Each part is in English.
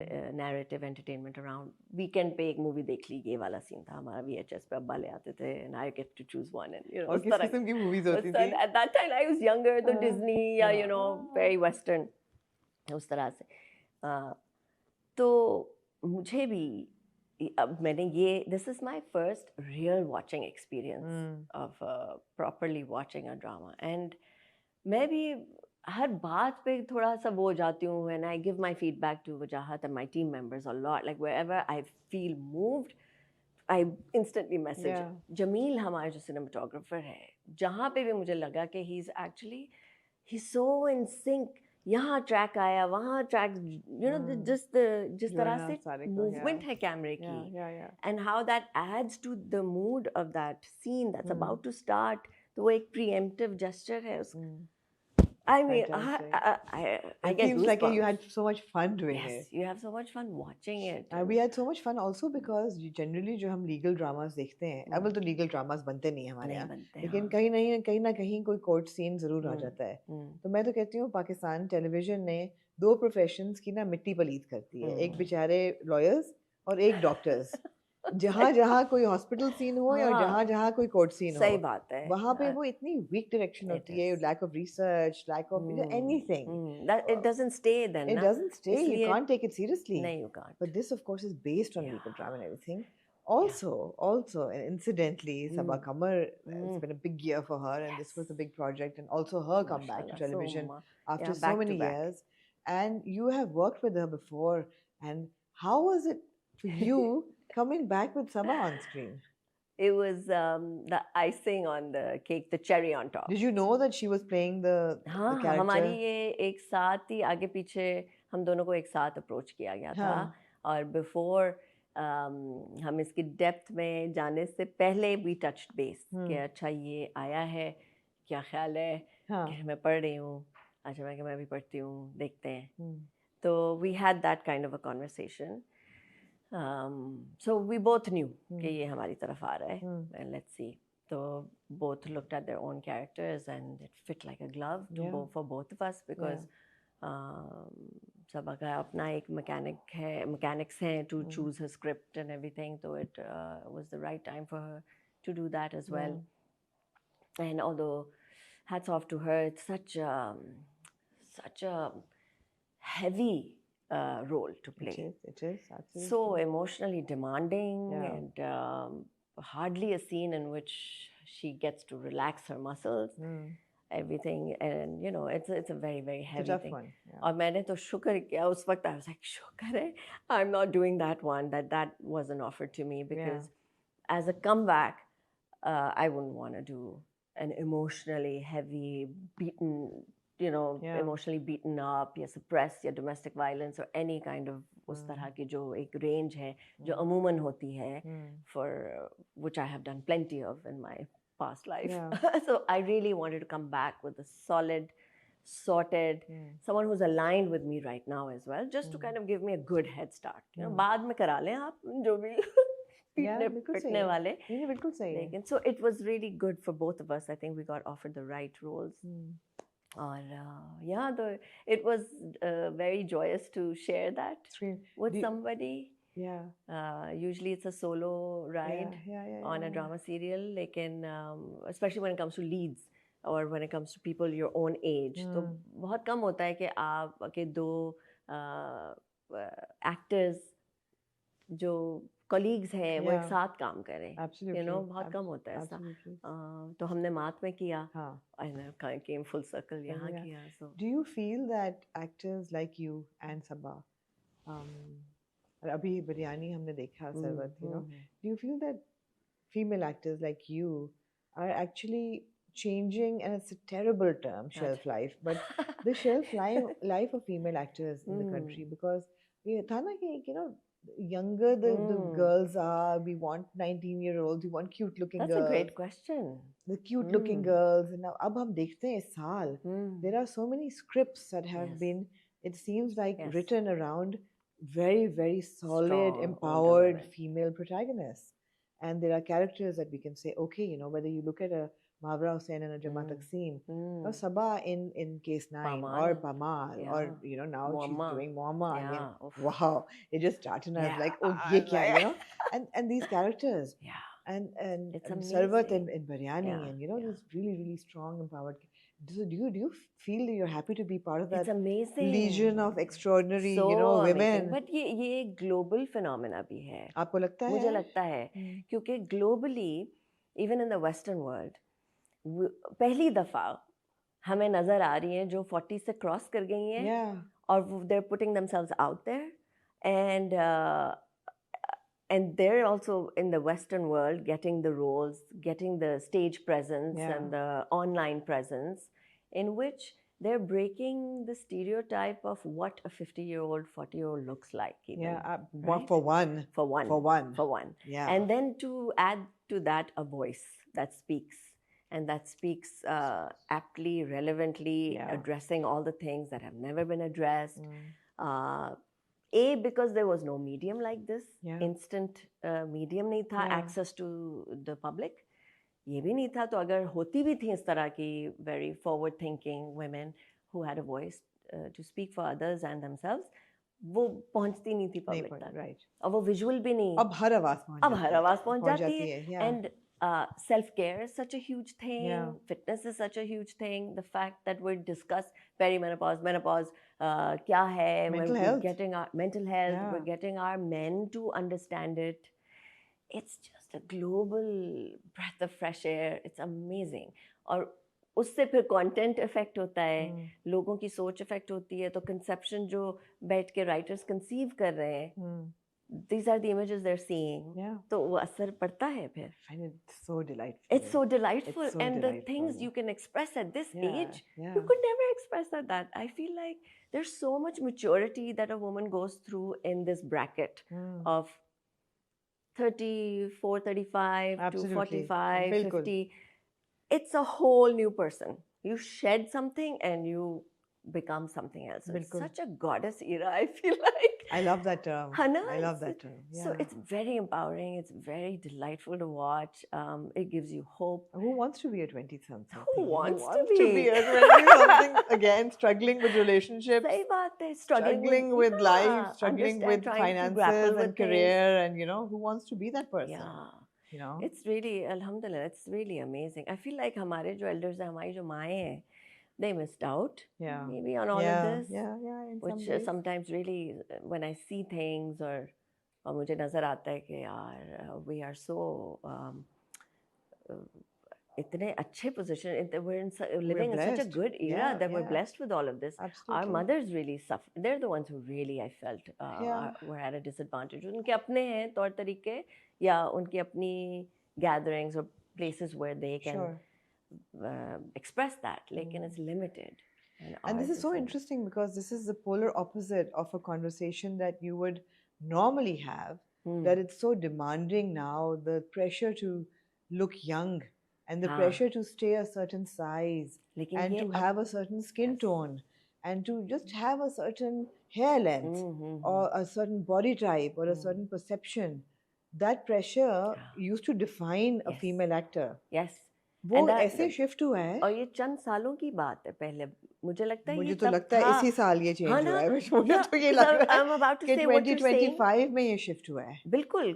narrative entertainment around weekend पे एक movie देख ली, ये वाला scene था हमारा VHS पे, अब्बा ले आते थे and I get to choose one and you know और किस किस्म की movies होती थी? at that time I was younger तो Disney या you know very western उस तरह से तो मुझे भी अब मैंने ये this is my first real watching experience of properly watching a drama and मैं भी हर बात पे थोड़ा सा वो हो जाती हूँ and I give my feedback to Wajahat and my team members a lot like wherever I feel moved I instantly message Jameel हमारा जो cinematographer है जहाँ पे भी मुझे लगा कि he's so in sync यहाँ ट्रैक आया वहाँ ट्रैक you know जिस तरह से movement है कैमरे की and how that adds to the mood of that scene that's about to start तो वो एक preemptive gesture है I mean, I get seems like you had so much fun doing it. Yes, you have so much fun watching it. We had so much fun also because generally जो हम legal dramas देखते हैं, अब तो legal dramas बनते नहीं हमारे यहाँ, लेकिन कहीं ना कहीं कोई court scene जरूर आ जाता है. तो मैं तो कहती हूँ पाकिस्तान टेलीविजन ने दो प्रोफेशंस की ना मिट्टी पलीत करती है, एक बेचारे lawyers और एक doctors. जहाँ जहाँ कोई हॉस्पिटल सीन हो या जहाँ जहाँ कोई कोर्ट सीन हो, सही बात है, वहाँ पे वो इतनी वीक डायरेक्शन होती है, lack of research, lack of anything. That it doesn't stay then. It doesn't stay. You can't take it seriously. No, you can't. But this, of course, is based on legal drama and everything. Also, and incidentally, Sabaa Qamar, it's been a big year for her, and this was a big project, and also her comeback to television after so many years. And you have worked with her before, and how was it for you coming back with Sabaa on screen? It was the icing on the cake, the cherry on top. Did you know that she was playing the character? हमारी ये एक साथ ही आगे पीछे हम दोनों को एक साथ अप्रोच किया गया था और बिफोर हम इसकी डेप्थ में जाने से पहले we touched base कि अच्छा ये आया है, क्या ख्याल है कि मैं पढ़ रही हूँ, अच्छा मैं भी पढ़ती हूँ, देखते हैं. तो we had that kind of a conversation. So we both knew कि ये हमारी तरफ आ रहा है and let's see. So both looked at their own characters and it fit like a glove for both of us because सबा का अपना एक mechanics हैं to choose her script and everything. So it was the right time for her to do that as well. And although hats off to her, it's such a heavy role to play. It is absolutely. So emotionally demanding and hardly a scene in which she gets to relax her muscles. Everything and you know it's a very very heavy thing. One, और मैंने तो शुक्र किया उस वक्त I was like शुक्र है I'm not doing that one that wasn't offered to me because as a comeback I wouldn't want to do an emotionally heavy beaten emotionally beaten up या suppressed या domestic violence or any kind of उस तरह की जो एक range है जो अमूमन होती है for which I have done plenty of in my past life. So I really wanted to come back with a solid, sorted, someone who's aligned with me right now as well, just to kind of give me a good head start. You know, बाद में करा लें आप जो भी पिटने वाले. बिल्कुल सही है. लेकिन so it was really good for both of us. I think we got offered the right roles. Or it was very joyous to share that with somebody. Usually it's a solo ride on a drama serial, लेकिन especially when it comes to leads or when it comes to people your own age, तो बहुत कम होता है कि आप के दो actors जो colleagues हैं वो एक साथ काम करें. Absolutely. You know बहुत कम होता है ऐसा. तो हमने मात में किया and came full circle यहाँ किया. So do you feel that actors like you and Sabaa अभी बिरयानी हमने देखा Sarwat, you know, do you feel that female actors like you are actually changing, and it's a terrible term, shelf life, but the shelf life of female actors in the country, because ये था ना कि you know younger the girls are, we want 19-year-olds, we want cute looking girls. That's a great question. The cute looking girls, and now अब हम देखते हैं इस साल there are so many scripts that have been, it seems like written around very very solid, strong, empowered female protagonists, and there are characters that we can say, okay, you know, whether you look at a Mawra Hussain and Ajama Taqseem, or Sabah in Case 9, Pamal. or Pamal, or now Muamma. she's doing Muamma. I mean, Yeah. Oof. wow, it just started and I was like, oh, ye kya, and these characters, and It's Sarwat amazing. in Biryani, and these really, really strong, empowered. So do you feel that you're happy to be part of that It's amazing. legion of extraordinary, So women? amazing. But ये global phenomena भी है. आपको लगता है? मुझे लगता है क्योंकि globally, even in the Western world, पहली दफा हमें नजर आ रही हैं जो 40 से क्रॉस कर गई हैं और they're putting themselves out there and they're also in the Western world getting the roles, getting the stage presence and the online presence in which they're breaking the stereotype of what a 50-year-old, 40-year-old looks like. Even, right? For one. Yeah. And then to add to that a voice that speaks. And that speaks aptly, relevantly, addressing all the things that have never been addressed. Because there was no medium like this, instant medium नहीं था, access to the public. ये भी नहीं था, तो अगर होती भी थी इस तरह की very forward thinking women who had a voice to speak for others and themselves, वो पहुंचती नहीं थी public तक. Right. और वो visual भी नहीं. अब हर आवाज पहुंच जाती है. And self-care is such a huge thing. Fitness is such a huge thing. The fact that we discuss perimenopause, menopause, kya hai, mental health. We're getting our mental health, we're getting our men to understand it. It's just a global breath of fresh air. It's amazing. और उससे फिर content effect होता है, लोगों की सोच effect होती है, तो कंसेप्शन जो बैठ के राइटर्स कंसीव कर रहे हैं, these are the images they're seeing. तो वो असर पड़ता है फिर. I find it so delightful. It's so delightful. And the things you can express at this age, you could never express at that. I feel like there's so much maturity that a woman goes through in this bracket of 34, 35 Absolutely. to 45, Bilkul. 50. It's a whole new person. You shed something and you become something else. So it's such a goddess era, I feel like. I love that term. Hana? I love that term. So it's very empowering. It's very delightful to watch. It gives you hope. Who wants to be a 20-something? Who wants to be a 20-something? Again, struggling with relationships. Sahi baat hai. Struggling with life, struggling with finances and career, and who wants to be that person? It's really, alhamdulillah, it's really amazing. I feel like हमारे जो elders हैं, हमारी जो माएँ हैं, they missed out maybe on all of this. Which sometimes really, when I see things or मुझे नज़र आता है कि यार, we are so इतने अच्छे position, we're living in such a good era that we're blessed with all of this. Absolutely. Our mothers really suffer. They're the ones who really, I felt, were at a disadvantage. उनके अपने हैं तौर तरीके या उनकी अपनी gatherings or places where they can express that, lekin it's limited. And this is so interesting because this is the polar opposite of a conversation that you would normally have, that it's so demanding now, the pressure to look young and the pressure to stay a certain size and to have a certain skin tone and to just have a certain hair length or a certain body type or a certain perception. That pressure used to define a female actor. Yes. वो ऐसे shift हुआ है और ये चंद सालों की बात है. पहले मुझे लगता है मुझे तो लगता है इसी साल ये चेंज हुआ है. मुझे तो ये लग रहा है कि 2025 में ये शिफ्ट हुआ है. बिल्कुल.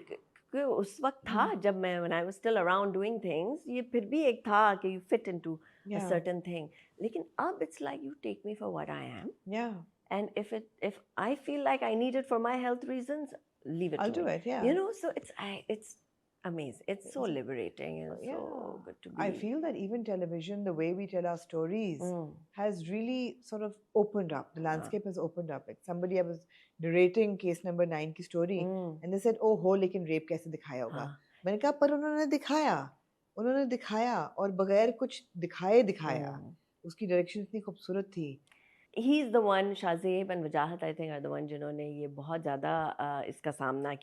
उस वक्त था जब मैं when I was still around doing things, ये फिर भी एक था कि you fit into a certain thing. लेकिन अब it's like you take me for what I am. Yeah. And if I feel like I need it for my health reasons, leave it to me. I'll do it. Yeah. So it's amazing. It's so liberating and so good to be. I feel that even television, the way we tell our stories, has really sort of opened up. The landscape has opened up. Like somebody, I was narrating case number 9 की story, and they said, "Oh ho, लेकिन rape कैसे दिखाया होगा?" मैंने कहा, पर उन्होंने दिखाया और बगैर कुछ दिखाया. उसकी डायरेक्शन इतनी खूबसूरत थी. He's the one, Shahzeb and Wajahat, I think, are the one जिन्होंने ये बहुत ज़्यादा इसका सामना